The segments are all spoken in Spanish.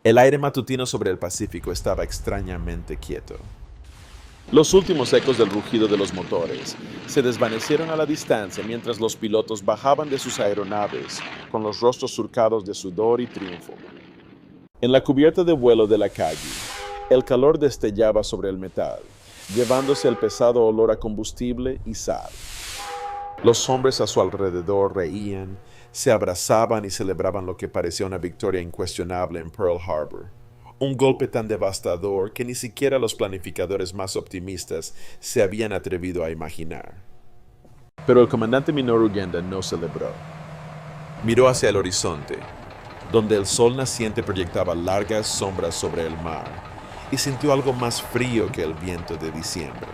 El aire matutino sobre el Pacífico estaba extrañamente quieto. Los últimos ecos del rugido de los motores se desvanecieron a la distancia mientras los pilotos bajaban de sus aeronaves con los rostros surcados de sudor y triunfo. En la cubierta de vuelo de la calle, el calor destellaba sobre el metal, llevándose el pesado olor a combustible y sal. Los hombres a su alrededor reían, se abrazaban y celebraban lo que parecía una victoria incuestionable en Pearl Harbor. Un golpe tan devastador que ni siquiera los planificadores más optimistas se habían atrevido a imaginar. Pero el comandante Minoru Genda no celebró. Miró hacia el horizonte, donde el sol naciente proyectaba largas sombras sobre el mar, y sintió algo más frío que el viento de diciembre.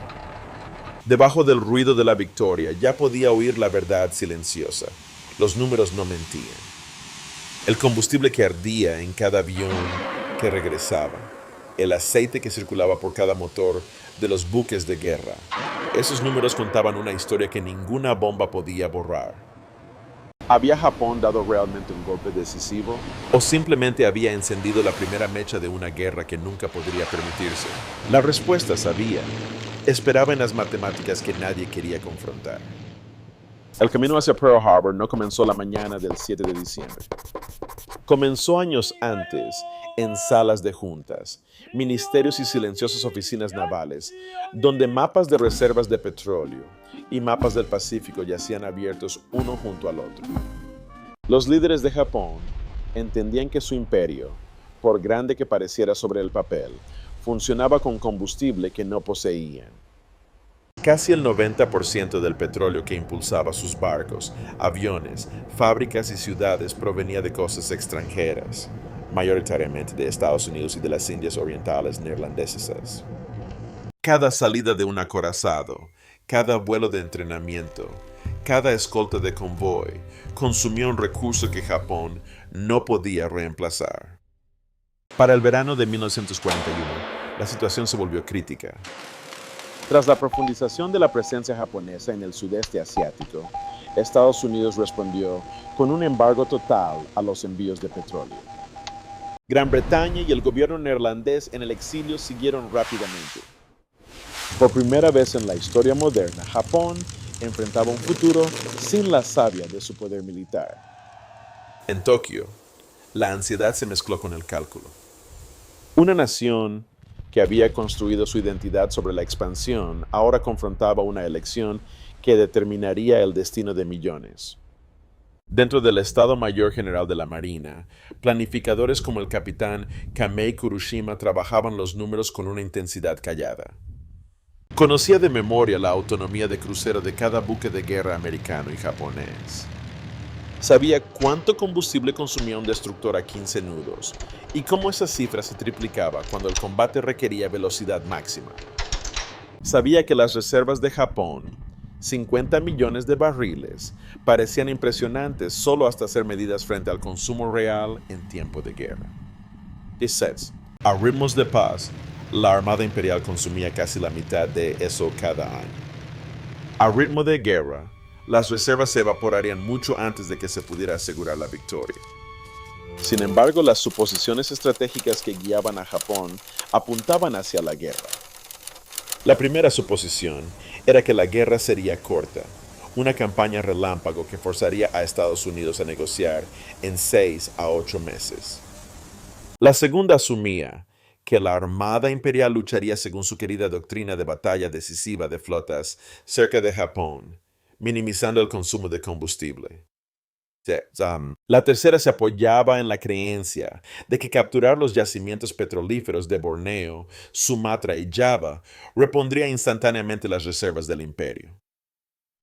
Debajo del ruido de la victoria ya podía oír la verdad silenciosa. Los números no mentían. El combustible que ardía en cada avión que regresaba, el aceite que circulaba por cada motor de los buques de guerra. Esos números contaban una historia que ninguna bomba podía borrar. ¿Había Japón dado realmente un golpe decisivo? ¿O simplemente había encendido la primera mecha de una guerra que nunca podría permitirse? La respuesta sabía. Esperaba en las matemáticas que nadie quería confrontar. El camino hacia Pearl Harbor no comenzó la mañana del 7 de diciembre. Comenzó años antes, en salas de juntas, ministerios y silenciosas oficinas navales, donde mapas de reservas de petróleo y mapas del Pacífico yacían abiertos uno junto al otro. Los líderes de Japón entendían que su imperio, por grande que pareciera sobre el papel, funcionaba con combustible que no poseían. Casi el 90% del petróleo que impulsaba sus barcos, aviones, fábricas y ciudades provenía de costas extranjeras, mayoritariamente de Estados Unidos y de las Indias Orientales neerlandesas. Cada salida de un acorazado, cada vuelo de entrenamiento, cada escolta de convoy consumía un recurso que Japón no podía reemplazar. Para el verano de 1941, la situación se volvió crítica. Tras la profundización de la presencia japonesa en el sudeste asiático, Estados Unidos respondió con un embargo total a los envíos de petróleo. Gran Bretaña y el gobierno neerlandés en el exilio siguieron rápidamente. Por primera vez en la historia moderna, Japón enfrentaba un futuro sin la savia de su poder militar. En Tokio, la ansiedad se mezcló con el cálculo. Una nación que había construido su identidad sobre la expansión, ahora confrontaba una elección que determinaría el destino de millones. Dentro del Estado Mayor General de la Marina, planificadores como el capitán Kamei Kurushima trabajaban los números con una intensidad callada. Conocía de memoria la autonomía de crucero de cada buque de guerra americano y japonés. Sabía cuánto combustible consumía un destructor a 15 nudos y cómo esa cifra se triplicaba cuando el combate requería velocidad máxima. Sabía que las reservas de Japón, 50 millones de barriles, parecían impresionantes solo hasta ser medidas frente al consumo real en tiempo de guerra. Dices, a ritmos de paz, la Armada Imperial consumía casi la mitad de eso cada año. A ritmo de guerra, las reservas se evaporarían mucho antes de que se pudiera asegurar la victoria. Sin embargo, las suposiciones estratégicas que guiaban a Japón apuntaban hacia la guerra. La primera suposición era que la guerra sería corta, una campaña relámpago que forzaría a Estados Unidos a negociar en 6 a 8 meses. La segunda asumía que la Armada Imperial lucharía según su querida doctrina de batalla decisiva de flotas cerca de Japón, minimizando el consumo de combustible. La tercera se apoyaba en la creencia de que capturar los yacimientos petrolíferos de Borneo, Sumatra y Java repondría instantáneamente las reservas del imperio.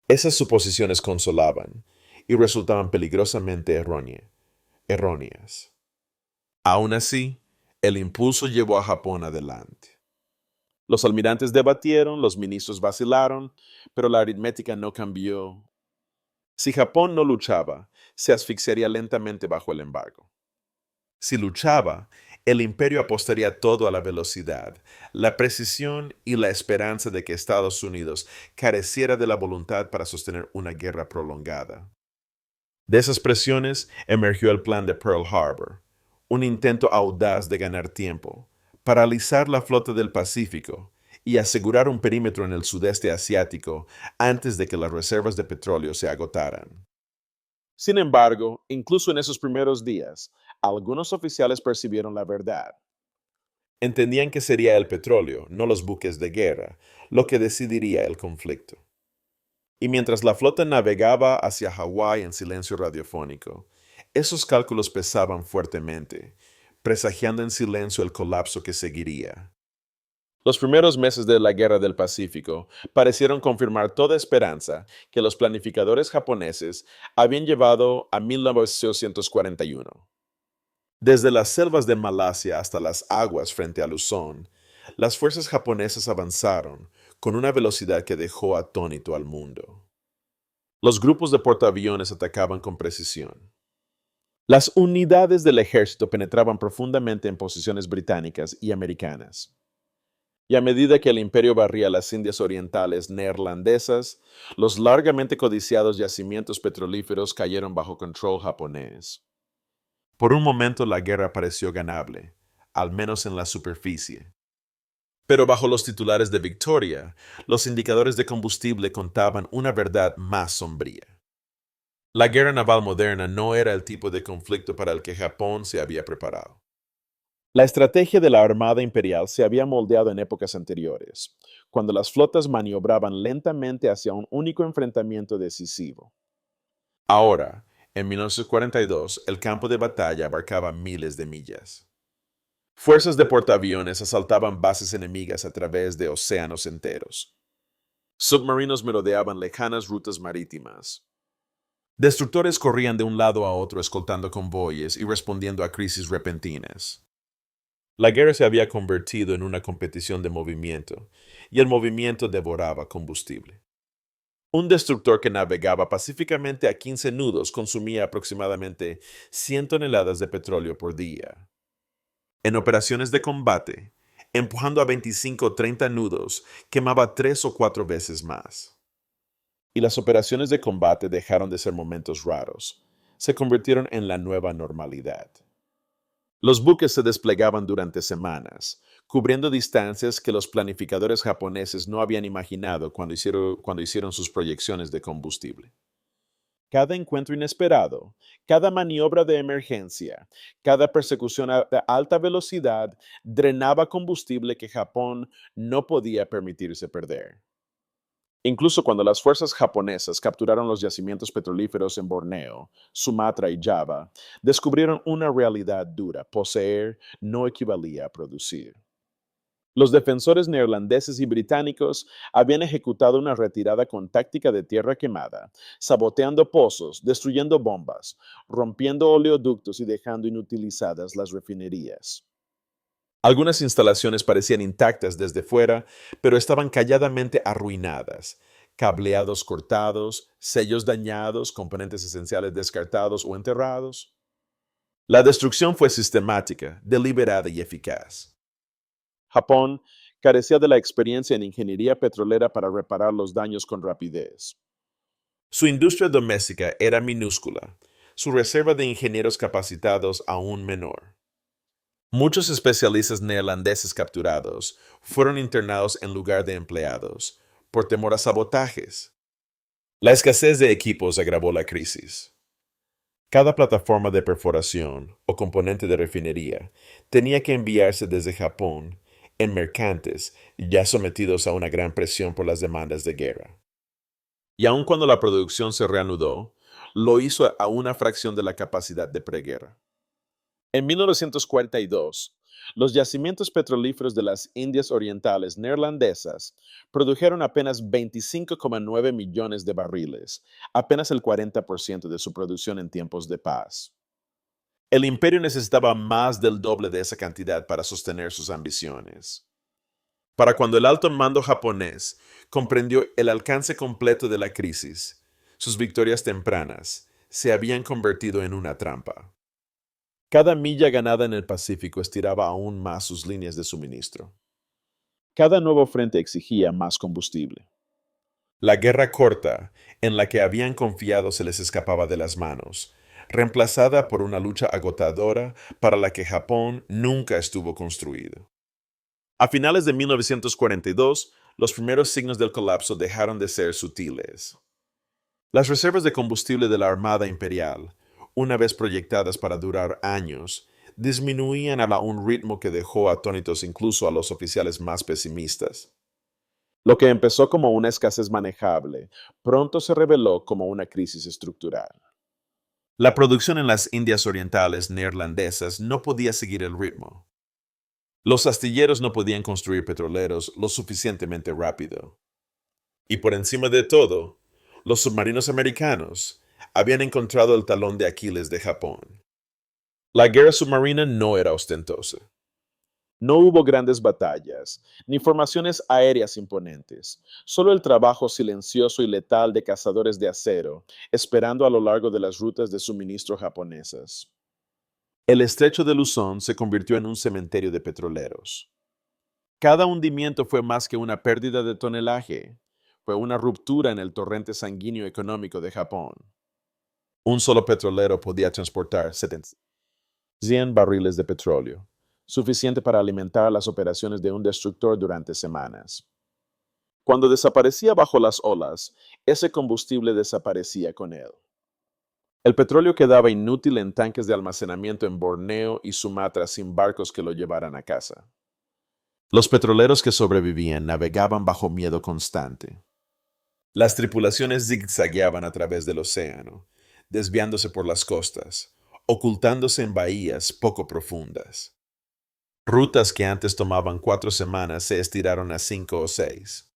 Esas suposiciones consolaban y resultaban peligrosamente erróneas. Aún así, el impulso llevó a Japón adelante. Los almirantes debatieron, los ministros vacilaron, pero la aritmética no cambió. Si Japón no luchaba, se asfixiaría lentamente bajo el embargo. Si luchaba, el imperio apostaría todo a la velocidad, la precisión y la esperanza de que Estados Unidos careciera de la voluntad para sostener una guerra prolongada. De esas presiones emergió el plan de Pearl Harbor, un intento audaz de ganar tiempo, paralizar la flota del Pacífico y asegurar un perímetro en el sudeste asiático antes de que las reservas de petróleo se agotaran. Sin embargo, incluso en esos primeros días, algunos oficiales percibieron la verdad. Entendían que sería el petróleo, no los buques de guerra, lo que decidiría el conflicto. Y mientras la flota navegaba hacia Hawái en silencio radiofónico, esos cálculos pesaban fuertemente, presagiando en silencio el colapso que seguiría. Los primeros meses de la Guerra del Pacífico parecieron confirmar toda esperanza que los planificadores japoneses habían llevado a 1941. Desde las selvas de Malasia hasta las aguas frente a Luzón, las fuerzas japonesas avanzaron con una velocidad que dejó atónito al mundo. Los grupos de portaaviones atacaban con precisión. Las unidades del ejército penetraban profundamente en posiciones británicas y americanas. Y a medida que el imperio barría las Indias Orientales neerlandesas, los largamente codiciados yacimientos petrolíferos cayeron bajo control japonés. Por un momento la guerra pareció ganable, al menos en la superficie. Pero bajo los titulares de victoria, los indicadores de combustible contaban una verdad más sombría. La guerra naval moderna no era el tipo de conflicto para el que Japón se había preparado. La estrategia de la Armada Imperial se había moldeado en épocas anteriores, cuando las flotas maniobraban lentamente hacia un único enfrentamiento decisivo. Ahora, en 1942, el campo de batalla abarcaba miles de millas. Fuerzas de portaaviones asaltaban bases enemigas a través de océanos enteros. Submarinos merodeaban lejanas rutas marítimas. Destructores corrían de un lado a otro escoltando convoyes y respondiendo a crisis repentinas. La guerra se había convertido en una competición de movimiento, y el movimiento devoraba combustible. Un destructor que navegaba pacíficamente a 15 nudos consumía aproximadamente 100 toneladas de petróleo por día. En operaciones de combate, empujando a 25 o 30 nudos, quemaba 3 o 4 veces más. Y las operaciones de combate dejaron de ser momentos raros, se convirtieron en la nueva normalidad. Los buques se desplegaban durante semanas, cubriendo distancias que los planificadores japoneses no habían imaginado cuando hicieron sus proyecciones de combustible. Cada encuentro inesperado, cada maniobra de emergencia, cada persecución a alta velocidad drenaba combustible que Japón no podía permitirse perder. Incluso cuando las fuerzas japonesas capturaron los yacimientos petrolíferos en Borneo, Sumatra y Java, descubrieron una realidad dura: poseer no equivalía a producir. Los defensores neerlandeses y británicos habían ejecutado una retirada con táctica de tierra quemada, saboteando pozos, destruyendo bombas, rompiendo oleoductos y dejando inutilizadas las refinerías. Algunas instalaciones parecían intactas desde fuera, pero estaban calladamente arruinadas. Cableados cortados, sellos dañados, componentes esenciales descartados o enterrados. La destrucción fue sistemática, deliberada y eficaz. Japón carecía de la experiencia en ingeniería petrolera para reparar los daños con rapidez. Su industria doméstica era minúscula, su reserva de ingenieros capacitados aún menor. Muchos especialistas neerlandeses capturados fueron internados en lugar de empleados, por temor a sabotajes. La escasez de equipos agravó la crisis. Cada plataforma de perforación o componente de refinería tenía que enviarse desde Japón en mercantes ya sometidos a una gran presión por las demandas de guerra. Y aun cuando la producción se reanudó, lo hizo a una fracción de la capacidad de preguerra. En 1942, los yacimientos petrolíferos de las Indias Orientales neerlandesas produjeron apenas 25,9 millones de barriles, apenas el 40% de su producción en tiempos de paz. El imperio necesitaba más del doble de esa cantidad para sostener sus ambiciones. Para cuando el alto mando japonés comprendió el alcance completo de la crisis, sus victorias tempranas se habían convertido en una trampa. Cada milla ganada en el Pacífico estiraba aún más sus líneas de suministro. Cada nuevo frente exigía más combustible. La guerra corta, en la que habían confiado, se les escapaba de las manos, reemplazada por una lucha agotadora para la que Japón nunca estuvo construido. A finales de 1942, los primeros signos del colapso dejaron de ser sutiles. Las reservas de combustible de la Armada Imperial, una vez proyectadas para durar años, disminuían a un ritmo que dejó atónitos incluso a los oficiales más pesimistas. Lo que empezó como una escasez manejable, pronto se reveló como una crisis estructural. La producción en las Indias Orientales neerlandesas no podía seguir el ritmo. Los astilleros no podían construir petroleros lo suficientemente rápido. Y por encima de todo, los submarinos americanos habían encontrado el talón de Aquiles de Japón. La guerra submarina no era ostentosa. No hubo grandes batallas, ni formaciones aéreas imponentes, solo el trabajo silencioso y letal de cazadores de acero, esperando a lo largo de las rutas de suministro japonesas. El estrecho de Luzón se convirtió en un cementerio de petroleros. Cada hundimiento fue más que una pérdida de tonelaje, fue una ruptura en el torrente sanguíneo económico de Japón. Un solo petrolero podía transportar 100 barriles de petróleo, suficiente para alimentar las operaciones de un destructor durante semanas. Cuando desaparecía bajo las olas, ese combustible desaparecía con él. El petróleo quedaba inútil en tanques de almacenamiento en Borneo y Sumatra sin barcos que lo llevaran a casa. Los petroleros que sobrevivían navegaban bajo miedo constante. Las tripulaciones zigzagueaban a través del océano, desviándose por las costas, ocultándose en bahías poco profundas. Rutas que antes tomaban 4 semanas se estiraron a 5 o 6.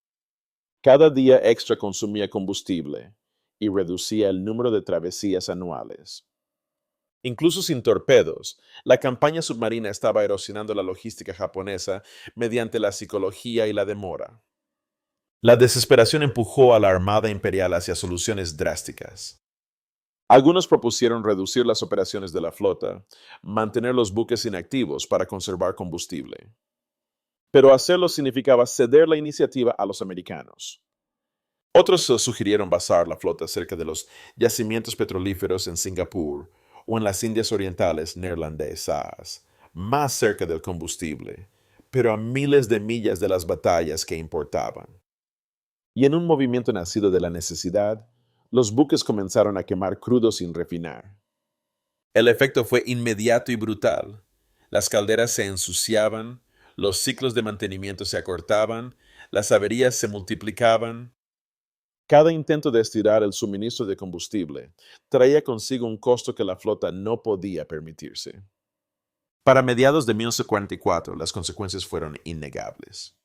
Cada día extra consumía combustible y reducía el número de travesías anuales. Incluso sin torpedos, la campaña submarina estaba erosionando la logística japonesa mediante la psicología y la demora. La desesperación empujó a la Armada Imperial hacia soluciones drásticas. Algunos propusieron reducir las operaciones de la flota, mantener los buques inactivos para conservar combustible. Pero hacerlo significaba ceder la iniciativa a los americanos. Otros sugirieron basar la flota cerca de los yacimientos petrolíferos en Singapur o en las Indias Orientales neerlandesas, más cerca del combustible, pero a miles de millas de las batallas que importaban. Y en un movimiento nacido de la necesidad, los buques comenzaron a quemar crudo sin refinar. El efecto fue inmediato y brutal. Las calderas se ensuciaban, los ciclos de mantenimiento se acortaban, las averías se multiplicaban. Cada intento de estirar el suministro de combustible traía consigo un costo que la flota no podía permitirse. Para mediados de 1944, las consecuencias fueron innegables.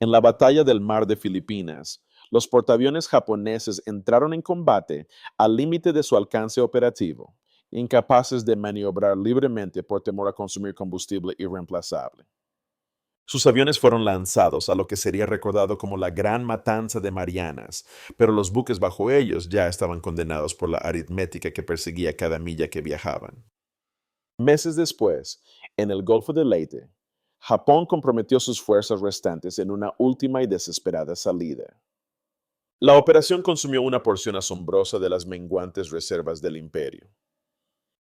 En la batalla del Mar de Filipinas, los portaaviones japoneses entraron en combate al límite de su alcance operativo, incapaces de maniobrar libremente por temor a consumir combustible irreemplazable. Sus aviones fueron lanzados a lo que sería recordado como la Gran Matanza de Marianas, pero los buques bajo ellos ya estaban condenados por la aritmética que perseguía cada milla que viajaban. Meses después, en el Golfo de Leyte, Japón comprometió sus fuerzas restantes en una última y desesperada salida. La operación consumió una porción asombrosa de las menguantes reservas del imperio.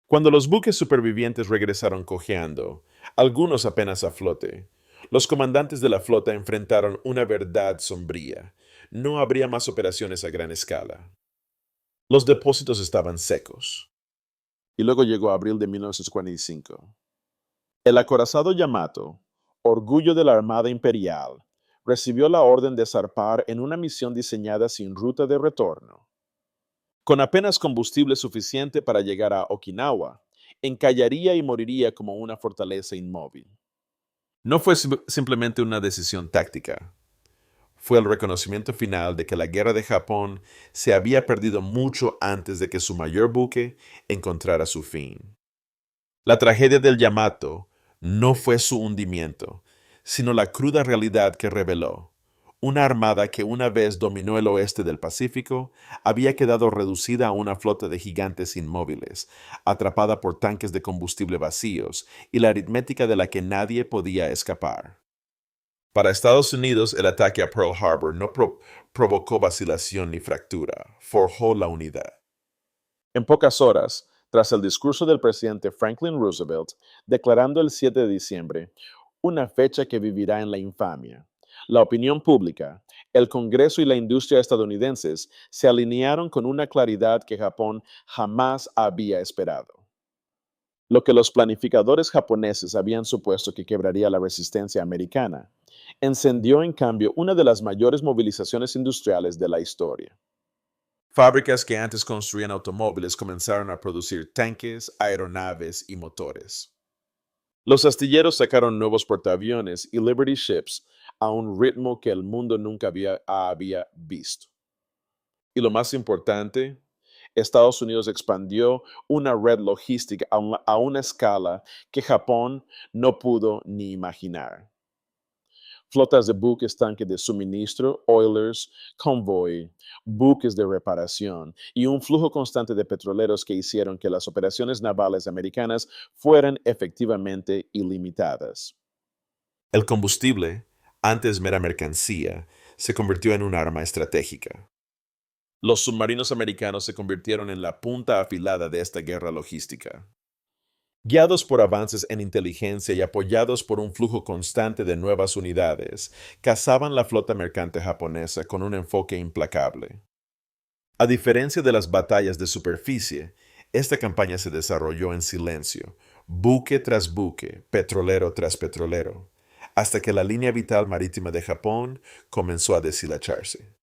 Cuando los buques supervivientes regresaron cojeando, algunos apenas a flote, los comandantes de la flota enfrentaron una verdad sombría. No habría más operaciones a gran escala. Los depósitos estaban secos. Y luego llegó abril de 1945. El acorazado Yamato, orgullo de la Armada Imperial, recibió la orden de zarpar en una misión diseñada sin ruta de retorno. Con apenas combustible suficiente para llegar a Okinawa, encallaría y moriría como una fortaleza inmóvil. No fue simplemente una decisión táctica. Fue el reconocimiento final de que la guerra de Japón se había perdido mucho antes de que su mayor buque encontrara su fin. La tragedia del Yamato no fue su hundimiento, sino la cruda realidad que reveló. Una armada que una vez dominó el oeste del Pacífico había quedado reducida a una flota de gigantes inmóviles, atrapada por tanques de combustible vacíos y la aritmética de la que nadie podía escapar. Para Estados Unidos, el ataque a Pearl Harbor no provocó vacilación ni fractura, forjó la unidad. En pocas horas, tras el discurso del presidente Franklin Roosevelt, declarando el 7 de diciembre una fecha que vivirá en la infamia. La opinión pública, el Congreso y la industria estadounidenses se alinearon con una claridad que Japón jamás había esperado. Lo que los planificadores japoneses habían supuesto que quebraría la resistencia americana, encendió en cambio una de las mayores movilizaciones industriales de la historia. Fábricas que antes construían automóviles comenzaron a producir tanques, aeronaves y motores. Los astilleros sacaron nuevos portaaviones y Liberty Ships a un ritmo que el mundo nunca había visto. Y lo más importante, Estados Unidos expandió una red logística a una escala que Japón no pudo ni imaginar. Flotas de buques tanque de suministro, oilers, convoy, buques de reparación y un flujo constante de petroleros que hicieron que las operaciones navales americanas fueran efectivamente ilimitadas. El combustible, antes mera mercancía, se convirtió en un arma estratégica. Los submarinos americanos se convirtieron en la punta afilada de esta guerra logística. Guiados por avances en inteligencia y apoyados por un flujo constante de nuevas unidades, cazaban la flota mercante japonesa con un enfoque implacable. A diferencia de las batallas de superficie, esta campaña se desarrolló en silencio, buque tras buque, petrolero tras petrolero, hasta que la línea vital marítima de Japón comenzó a deshilacharse.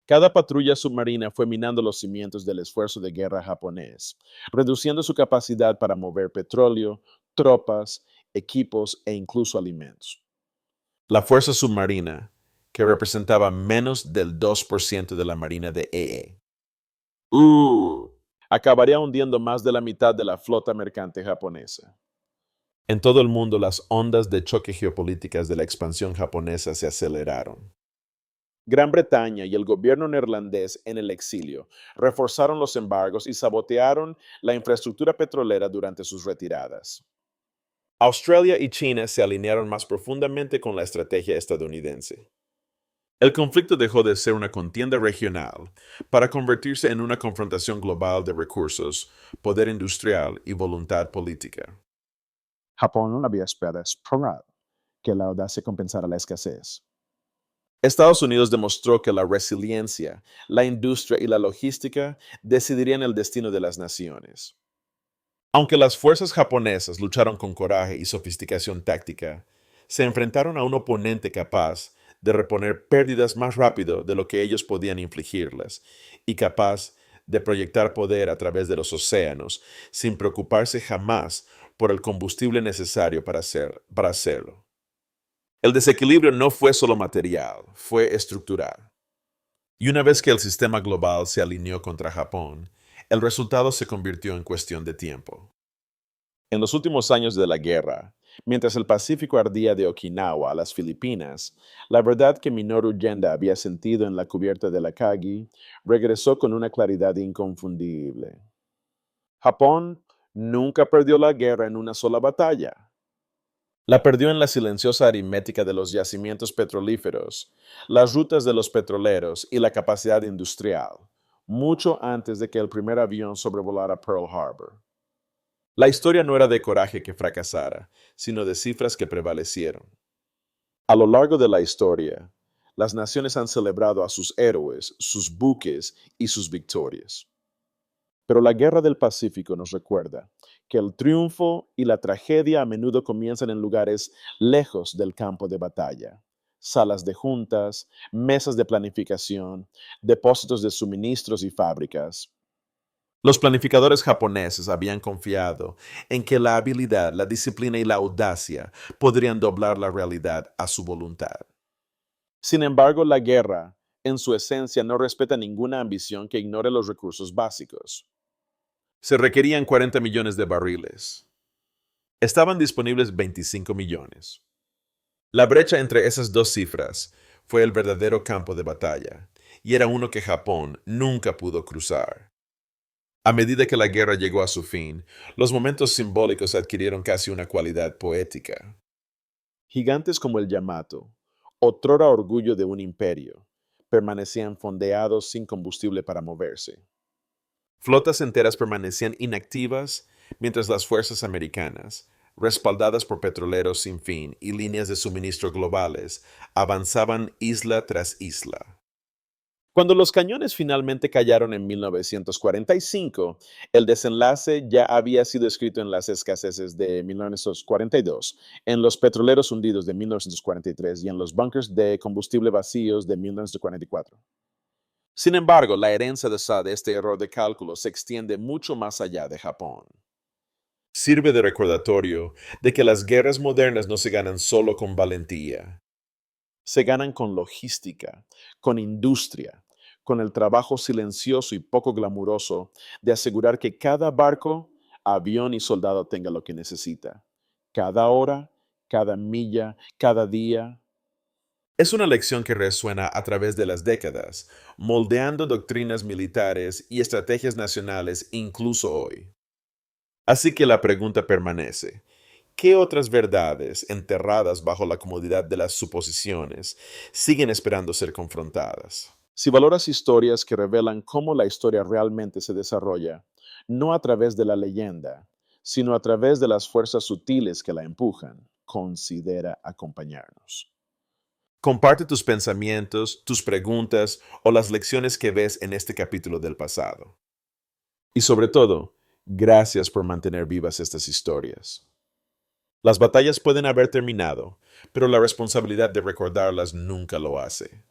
Cada patrulla submarina fue minando los cimientos del esfuerzo de guerra japonés, reduciendo su capacidad para mover petróleo, tropas, equipos e incluso alimentos. La fuerza submarina, que representaba menos del 2% de la marina de acabaría hundiendo más de la mitad de la flota mercante japonesa. En todo el mundo, las ondas de choque geopolíticas de la expansión japonesa se aceleraron. Gran Bretaña y el gobierno neerlandés en el exilio reforzaron los embargos y sabotearon la infraestructura petrolera durante sus retiradas. Australia y China se alinearon más profundamente con la estrategia estadounidense. El conflicto dejó de ser una contienda regional para convertirse en una confrontación global de recursos, poder industrial y voluntad política. Japón no había esperado que la audacia compensara la escasez. Estados Unidos demostró que la resiliencia, la industria y la logística decidirían el destino de las naciones. Aunque las fuerzas japonesas lucharon con coraje y sofisticación táctica, se enfrentaron a un oponente capaz de reponer pérdidas más rápido de lo que ellos podían infligirlas y capaz de proyectar poder a través de los océanos sin preocuparse jamás por el combustible necesario para hacerlo. El desequilibrio no fue solo material, fue estructural. Y una vez que el sistema global se alineó contra Japón, el resultado se convirtió en cuestión de tiempo. En los últimos años de la guerra, mientras el Pacífico ardía de Okinawa a las Filipinas, la verdad que Minoru Genda había sentido en la cubierta de la Kagi regresó con una claridad inconfundible. Japón nunca perdió la guerra en una sola batalla. La perdió en la silenciosa aritmética de los yacimientos petrolíferos, las rutas de los petroleros y la capacidad industrial, mucho antes de que el primer avión sobrevolara Pearl Harbor. La historia no era de coraje que fracasara, sino de cifras que prevalecieron. A lo largo de la historia, las naciones han celebrado a sus héroes, sus buques y sus victorias. Pero la Guerra del Pacífico nos recuerda que el triunfo y la tragedia a menudo comienzan en lugares lejos del campo de batalla. Salas de juntas, mesas de planificación, depósitos de suministros y fábricas. Los planificadores japoneses habían confiado en que la habilidad, la disciplina y la audacia podrían doblar la realidad a su voluntad. Sin embargo, la guerra, en su esencia, no respeta ninguna ambición que ignore los recursos básicos. Se requerían 40 millones de barriles. Estaban disponibles 25 millones. La brecha entre esas dos cifras fue el verdadero campo de batalla, y era uno que Japón nunca pudo cruzar. A medida que la guerra llegó a su fin, los momentos simbólicos adquirieron casi una cualidad poética. Gigantes como el Yamato, otrora orgullo de un imperio, permanecían fondeados sin combustible para moverse. Flotas enteras permanecían inactivas mientras las fuerzas americanas, respaldadas por petroleros sin fin y líneas de suministro globales, avanzaban isla tras isla. Cuando los cañones finalmente callaron en 1945, el desenlace ya había sido escrito en las escaseces de 1942, en los petroleros hundidos de 1943 y en los bunkers de combustible vacíos de 1944. Sin embargo, la herencia de Saad de este error de cálculo se extiende mucho más allá de Japón. Sirve de recordatorio de que las guerras modernas no se ganan solo con valentía. Se ganan con logística, con industria, con el trabajo silencioso y poco glamuroso de asegurar que cada barco, avión y soldado tenga lo que necesita. Cada hora, cada milla, cada día. Es una lección que resuena a través de las décadas, moldeando doctrinas militares y estrategias nacionales incluso hoy. Así que la pregunta permanece. ¿Qué otras verdades, enterradas bajo la comodidad de las suposiciones, siguen esperando ser confrontadas? Si valoras historias que revelan cómo la historia realmente se desarrolla, no a través de la leyenda, sino a través de las fuerzas sutiles que la empujan, considera acompañarnos. Comparte tus pensamientos, tus preguntas o las lecciones que ves en este capítulo del pasado. Y sobre todo, gracias por mantener vivas estas historias. Las batallas pueden haber terminado, pero la responsabilidad de recordarlas nunca lo hace.